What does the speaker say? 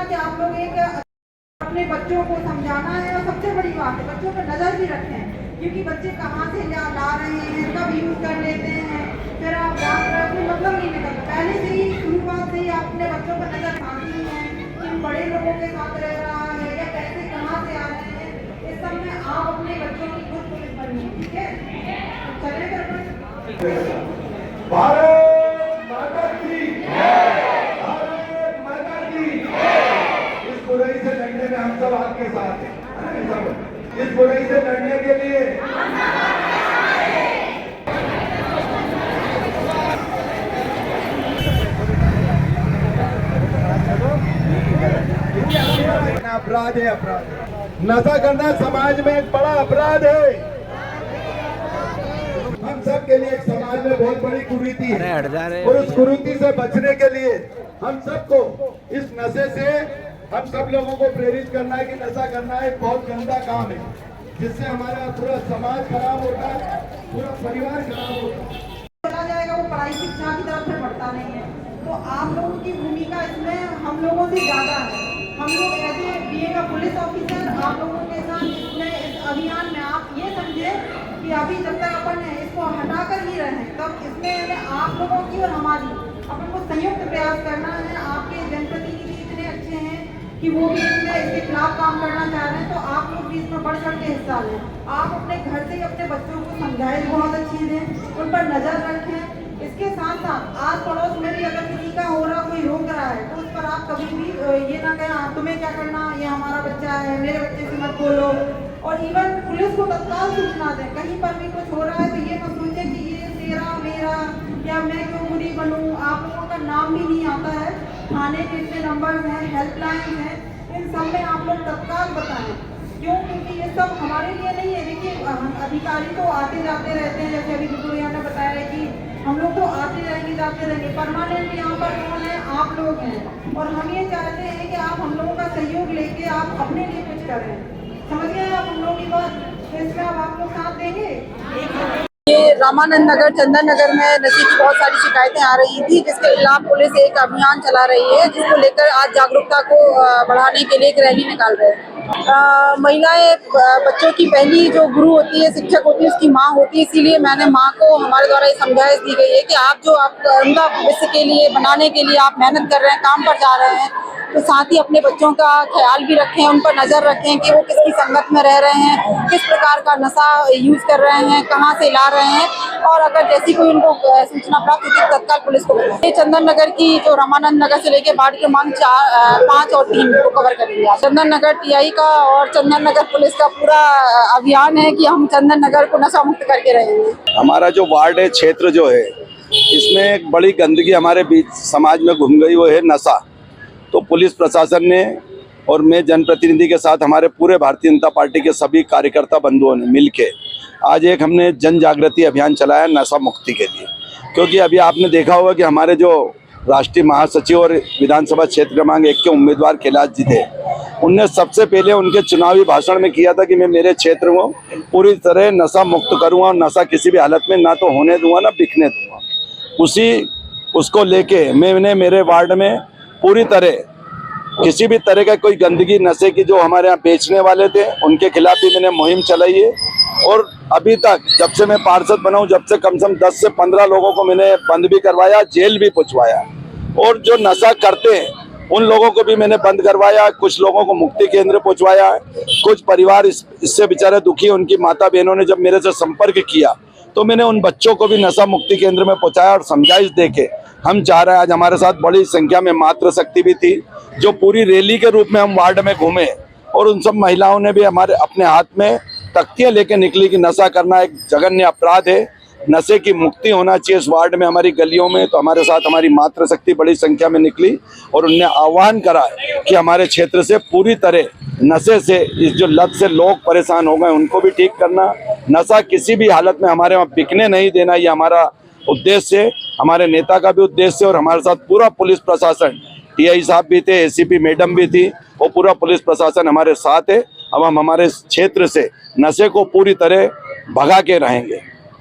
कि आप लोग एक अपने बच्चों को समझाना है, और सबसे बड़ी बात है बच्चों पर नजर भी रखें, क्योंकि बच्चे कहाँ से ला रहे हैं, कब यूज कर लेते हैं, फिर आप कोई मतलब नहीं निकलता। पहले से ही शुरुआत से ही आप अपने बच्चों पर नजर रखती हैं कि बड़े लोगों के साथ रह रहा है या पैसे कहाँ से आ रहे हैं। इस सब में आप अपने बच्चों की खुद पुलिस बनिए, ठीक है? चले भारत माता की जय, भारत माता की जय। इस बुराई से लड़ने में हम सब आपके साथ हैं। इस बुराई से लड़ने के लिए अपराध है, अपराध। नशा करना समाज में एक बड़ा अपराध है। हम सब के लिए एक समाज में बहुत बड़ी कुरीति है, और उस कुरीति से बचने के लिए हम सबको इस नशे से हम सब लोगों को प्रेरित करना है कि नशा करना एक बहुत गंदा काम है, जिससे हमारा पूरा समाज खराब होता है, पूरा परिवार खराब होता है। चला जाएगा वो पढ़ाई शिक्षा की तरफ से बढ़ता नहीं है। तो आप लोगों की भूमिका इसमें हम लोगों से ज्यादा है। हम लोग as a being a police officer आप लोगों के साथ इसमें इस अभियान में आप ये समझे कि अभी जब तक अपन है इसको हटा कर ही रहे, तब इसमें आप लोगों की और हमारी अपन को संयुक्त प्रयास करना है। आपके जनप्रतिनिधि इतने अच्छे हैं कि वो भी इसमें इसके खिलाफ काम करना चाह रहे हैं, तो आप लोग भी इसमें बढ़ चढ़ के हिस्सा लें। आप अपने घर से ही अपने बच्चों को समझाएं, बहुत अच्छी दें, उन पर नजर रखें। इसके साथ साथ आस पड़ोस में भी अगर किसी का हो रहा कोई रोक रहा है तो उस पर आप कभी भी ये ना कहें तुम्हें क्या करना, ये हमारा बच्चा है, मेरे बच्चे से मत बोलो। और इवन पुलिस को तत्काल सूचना दें। कहीं पर भी कुछ हो रहा है तो ये मत सोचे कि ये तेरा मेरा या मैं क्यों बुरी बनूं। आप लोगों का नाम भी नहीं आता है, थाने के इतने नंबर हैं, हेल्पलाइन है, इन सब में आप लोग तत्काल बताएं। क्यों? क्योंकि ये सब हमारे लिए नहीं है। देखिए अधिकारी तो आते जाते रहते हैं, जैसे अभी भैया ने बताया कि हम लोग तो आते रहेंगे जाते रहेंगे, परमानेंट यहाँ पर कौन है? आप लोग हैं। और हम ये चाहते हैं कि आप हम लोगों का सहयोग लेके आप अपने लिए कुछ करें। समझ गए आप हम लोगों की बात? तो इसमें अब आप लोग साथ देंगे। ये रामानंद नगर, चंदन नगर में नशे की बहुत सारी शिकायतें आ रही थी, जिसके खिलाफ पुलिस एक अभियान चला रही है, जिसको लेकर आज जागरूकता को बढ़ाने के लिए एक रैली निकाल रहे हैं। महिलाएं बच्चों की पहली जो गुरु होती है, शिक्षक होती है, उसकी माँ होती है। इसीलिए मैंने माँ को हमारे द्वारा ये समझाइश दी गई है कि आप जो उनका भविष्य के लिए बनाने के लिए आप मेहनत कर रहे हैं, काम पर जा रहे हैं, तो साथ ही अपने बच्चों का ख्याल भी रखें, उन पर नजर रखें कि वो किसकी संगत में रह रहे हैं, किस प्रकार का नशा यूज कर रहे हैं, कहाँ से ला रहे हैं, और अगर जैसी कोई उनको सूचना प्राप्त होती है तत्काल पुलिस को बताएं। चंदन नगर की जो रामानंद नगर से लेकर वार्ड क्रमांक 5 और 3 को कवर करेंगे। चंदन नगर टीआई का और चंदन नगर पुलिस का पूरा अभियान है कि हम चंदन नगर को नशा मुक्त करके रहेंगे। हमारा जो वार्ड है, क्षेत्र जो है, इसमें एक बड़ी गंदगी हमारे बीच समाज में घुम गई, वो है नशा। तो पुलिस प्रशासन ने और मैं जनप्रतिनिधि के साथ हमारे पूरे भारतीय जनता पार्टी के सभी कार्यकर्ता बंधुओं ने मिलके आज एक हमने जन जागृति अभियान चलाया नशा मुक्ति के लिए। क्योंकि अभी आपने देखा होगा कि हमारे जो राष्ट्रीय महासचिव और विधानसभा क्षेत्र क्रमांक 1 के उम्मीदवार कैलाश जी थे, उनने सबसे पहले उनके चुनावी भाषण में किया था कि मैं मेरे क्षेत्र को पूरी तरह नशा मुक्त करूँगा और नशा किसी भी हालत में ना तो होने दूंगा ना बिकने दूंगा। उसको लेके मैंने मेरे वार्ड में पूरी तरह किसी भी तरह का कोई गंदगी नशे की जो हमारे यहाँ बेचने वाले थे उनके खिलाफ भी मैंने मुहिम चलाई है। और अभी तक जब से मैं पार्षद बना हूँ, जब से कम से कम 10 से 15 लोगों को मैंने बंद भी करवाया, जेल भी पहुँचवाया। और जो नशा करते हैं उन लोगों को भी मैंने बंद करवाया, कुछ लोगों को मुक्ति केंद्र पहुँचवाया। कुछ परिवार इससे बेचारे दुखी है, उनकी माता बहनों ने जब मेरे से संपर्क किया तो मैंने उन बच्चों को भी नशा मुक्ति केंद्र में पहुँचाया और समझाइश देके हम चाह रहे हैं। आज हमारे साथ बड़ी संख्या में मातृ शक्ति भी थी, जो पूरी रैली के रूप में हम वार्ड में घूमे, और उन सब महिलाओं ने भी हमारे अपने हाथ में तख्तियां लेके निकली कि नशा करना एक जघन्य अपराध है, नशे की मुक्ति होना चाहिए इस वार्ड में, हमारी गलियों में। तो हमारे साथ हमारी मातृ शक्ति बड़ी संख्या में निकली और उनने आह्वान करा कि हमारे क्षेत्र से पूरी तरह नशे से, इस जो लत से लोग परेशान हो गए उनको भी ठीक करना, नशा किसी भी हालत में हमारे वहाँ बिकने नहीं देना, ये हमारा उद्देश्य है, हमारे नेता का भी उद्देश्य है। और हमारे साथ पूरा पुलिस प्रशासन, टीआई साहब भी थे, एसीपी मैडम भी थी, और पूरा पुलिस प्रशासन हमारे साथ है। अब हम हमारे क्षेत्र से नशे को पूरी तरह भगा के रहेंगे।